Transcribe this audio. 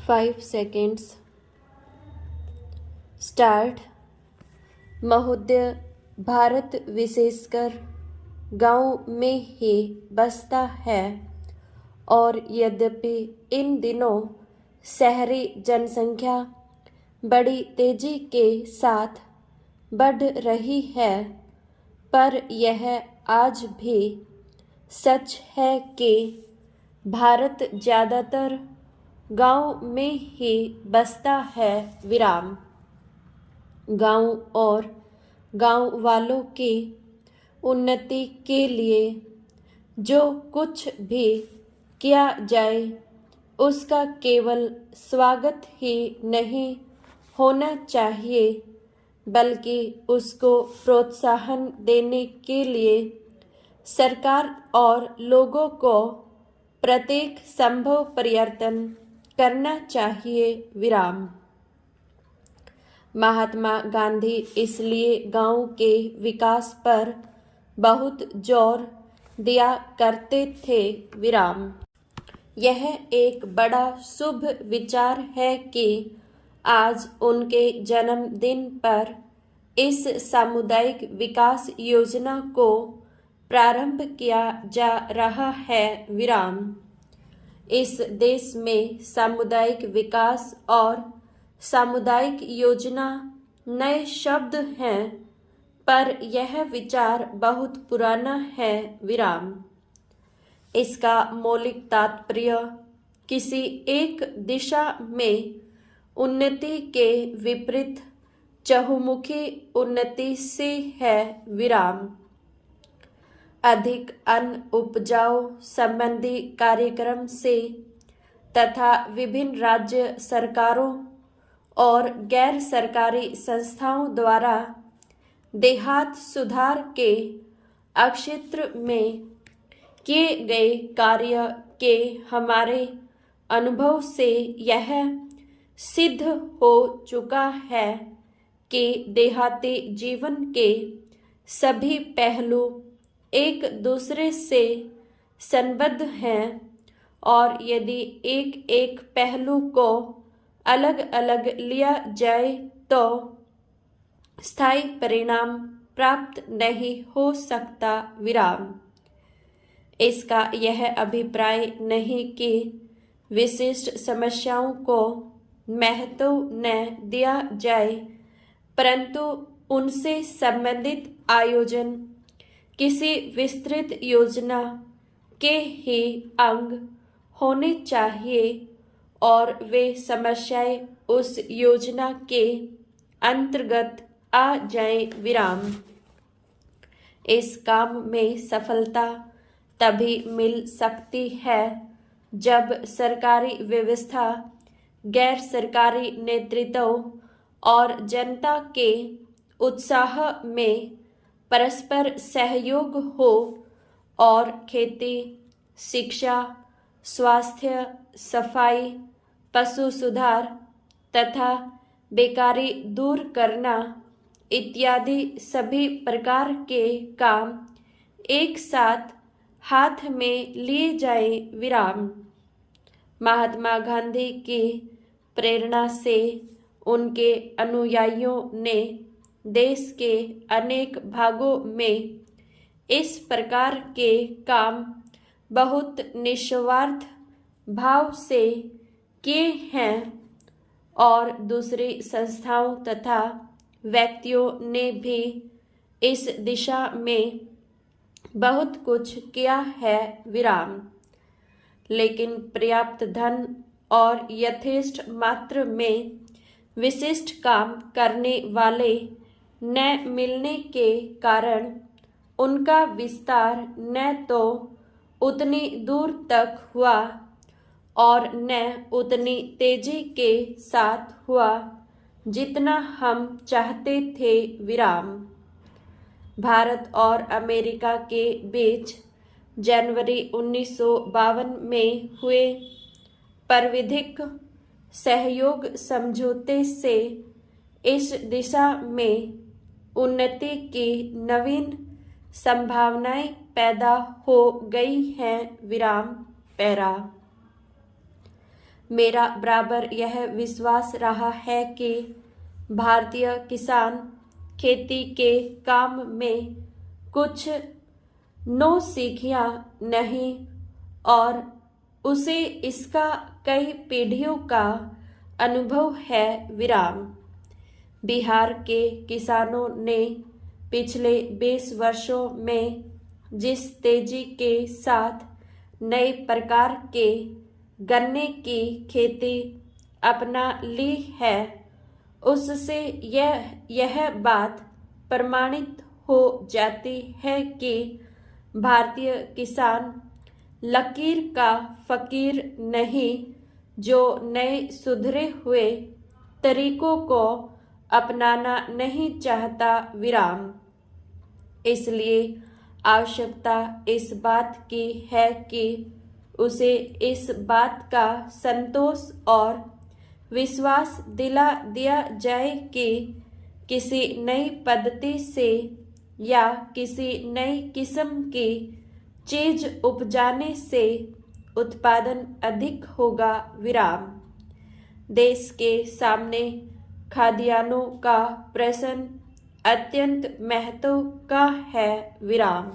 5 seconds. Start. महोदय, भारत विशेषकर गांव में ही बसता है और यद्यपि इन दिनों शहरी जनसंख्या बड़ी तेजी के साथ बढ़ रही है, पर यह आज भी सच है कि भारत ज़्यादातर गांव में ही बसता है। विराम। गांव और गांव वालों की उन्नति के लिए जो कुछ भी किया जाए उसका केवल स्वागत ही नहीं होना चाहिए, बल्कि उसको प्रोत्साहन देने के लिए सरकार और लोगों को प्रत्येक संभव प्रयत्न करना चाहिए। विराम। महात्मा गांधी इसलिए गांव के विकास पर बहुत जोर दिया करते थे। विराम। यह एक बड़ा शुभ विचार है कि आज उनके जन्मदिन पर इस सामुदायिक विकास योजना को प्रारंभ किया जा रहा है। विराम। इस देश में सामुदायिक विकास और सामुदायिक योजना नए शब्द हैं, पर यह विचार बहुत पुराना है। विराम। इसका मौलिक तात्पर्य किसी एक दिशा में उन्नति के विपरीत चहुमुखी उन्नति से है। विराम। अधिक अन्न उपजाऊ संबंधी कार्यक्रम से तथा विभिन्न राज्य सरकारों और गैर सरकारी संस्थाओं द्वारा देहात सुधार के क्षेत्र में किए गए कार्य के हमारे अनुभव से यह सिद्ध हो चुका है कि देहाती जीवन के सभी पहलू एक दूसरे से संबद्ध हैं, और यदि एक एक पहलू को अलग अलग लिया जाए तो स्थायी परिणाम प्राप्त नहीं हो सकता। विराम। इसका यह अभिप्राय नहीं कि विशिष्ट समस्याओं को महत्व न दिया जाए, परंतु उनसे संबंधित आयोजन किसी विस्तृत योजना के ही अंग होने चाहिए और वे समस्याएं उस योजना के अंतर्गत आ जाएं। विराम। इस काम में सफलता तभी मिल सकती है जब सरकारी व्यवस्था, गैर सरकारी नेतृत्व और जनता के उत्साह में परस्पर सहयोग हो और खेती, शिक्षा, स्वास्थ्य, सफाई, पशु सुधार तथा बेकारी दूर करना इत्यादि सभी प्रकार के काम एक साथ हाथ में लिए जाए। विराम। महात्मा गांधी की प्रेरणा से उनके अनुयायियों ने देश के अनेक भागों में इस प्रकार के काम बहुत निस्वार्थ भाव से किए हैं, और दूसरी संस्थाओं तथा व्यक्तियों ने भी इस दिशा में बहुत कुछ किया है। विराम। लेकिन पर्याप्त धन और यथेष्ट मात्रा में विशिष्ट काम करने वाले न मिलने के कारण उनका विस्तार न तो उतनी दूर तक हुआ और न उतनी तेजी के साथ हुआ जितना हम चाहते थे। विराम। भारत और अमेरिका के बीच जनवरी 1952 में हुए प्राविधिक सहयोग समझौते से इस दिशा में उन्नति की नवीन संभावनाएं पैदा हो गई हैं। विराम। पैरा। मेरा बराबर यह विश्वास रहा है कि भारतीय किसान खेती के काम में कुछ नौसिखिया नहीं और उसे इसका कई पीढ़ियों का अनुभव है। विराम। बिहार के किसानों ने पिछले 20 वर्षों में जिस तेजी के साथ नए प्रकार के गन्ने की खेती अपना ली है, उससे यह बात प्रमाणित हो जाती है कि भारतीय किसान लकीर का फकीर नहीं, जो नए सुधरे हुए तरीकों को अपनाना नहीं चाहता। विराम। इसलिए आवश्यकता इस बात की है कि उसे इस बात का संतोष और विश्वास दिला दिया जाए कि किसी नई पद्धति से या किसी नई किस्म की चीज उपजाने से उत्पादन अधिक होगा। विराम। देश के सामने खाद्यान्नों का प्रश्न अत्यंत महत्व का है। विराम।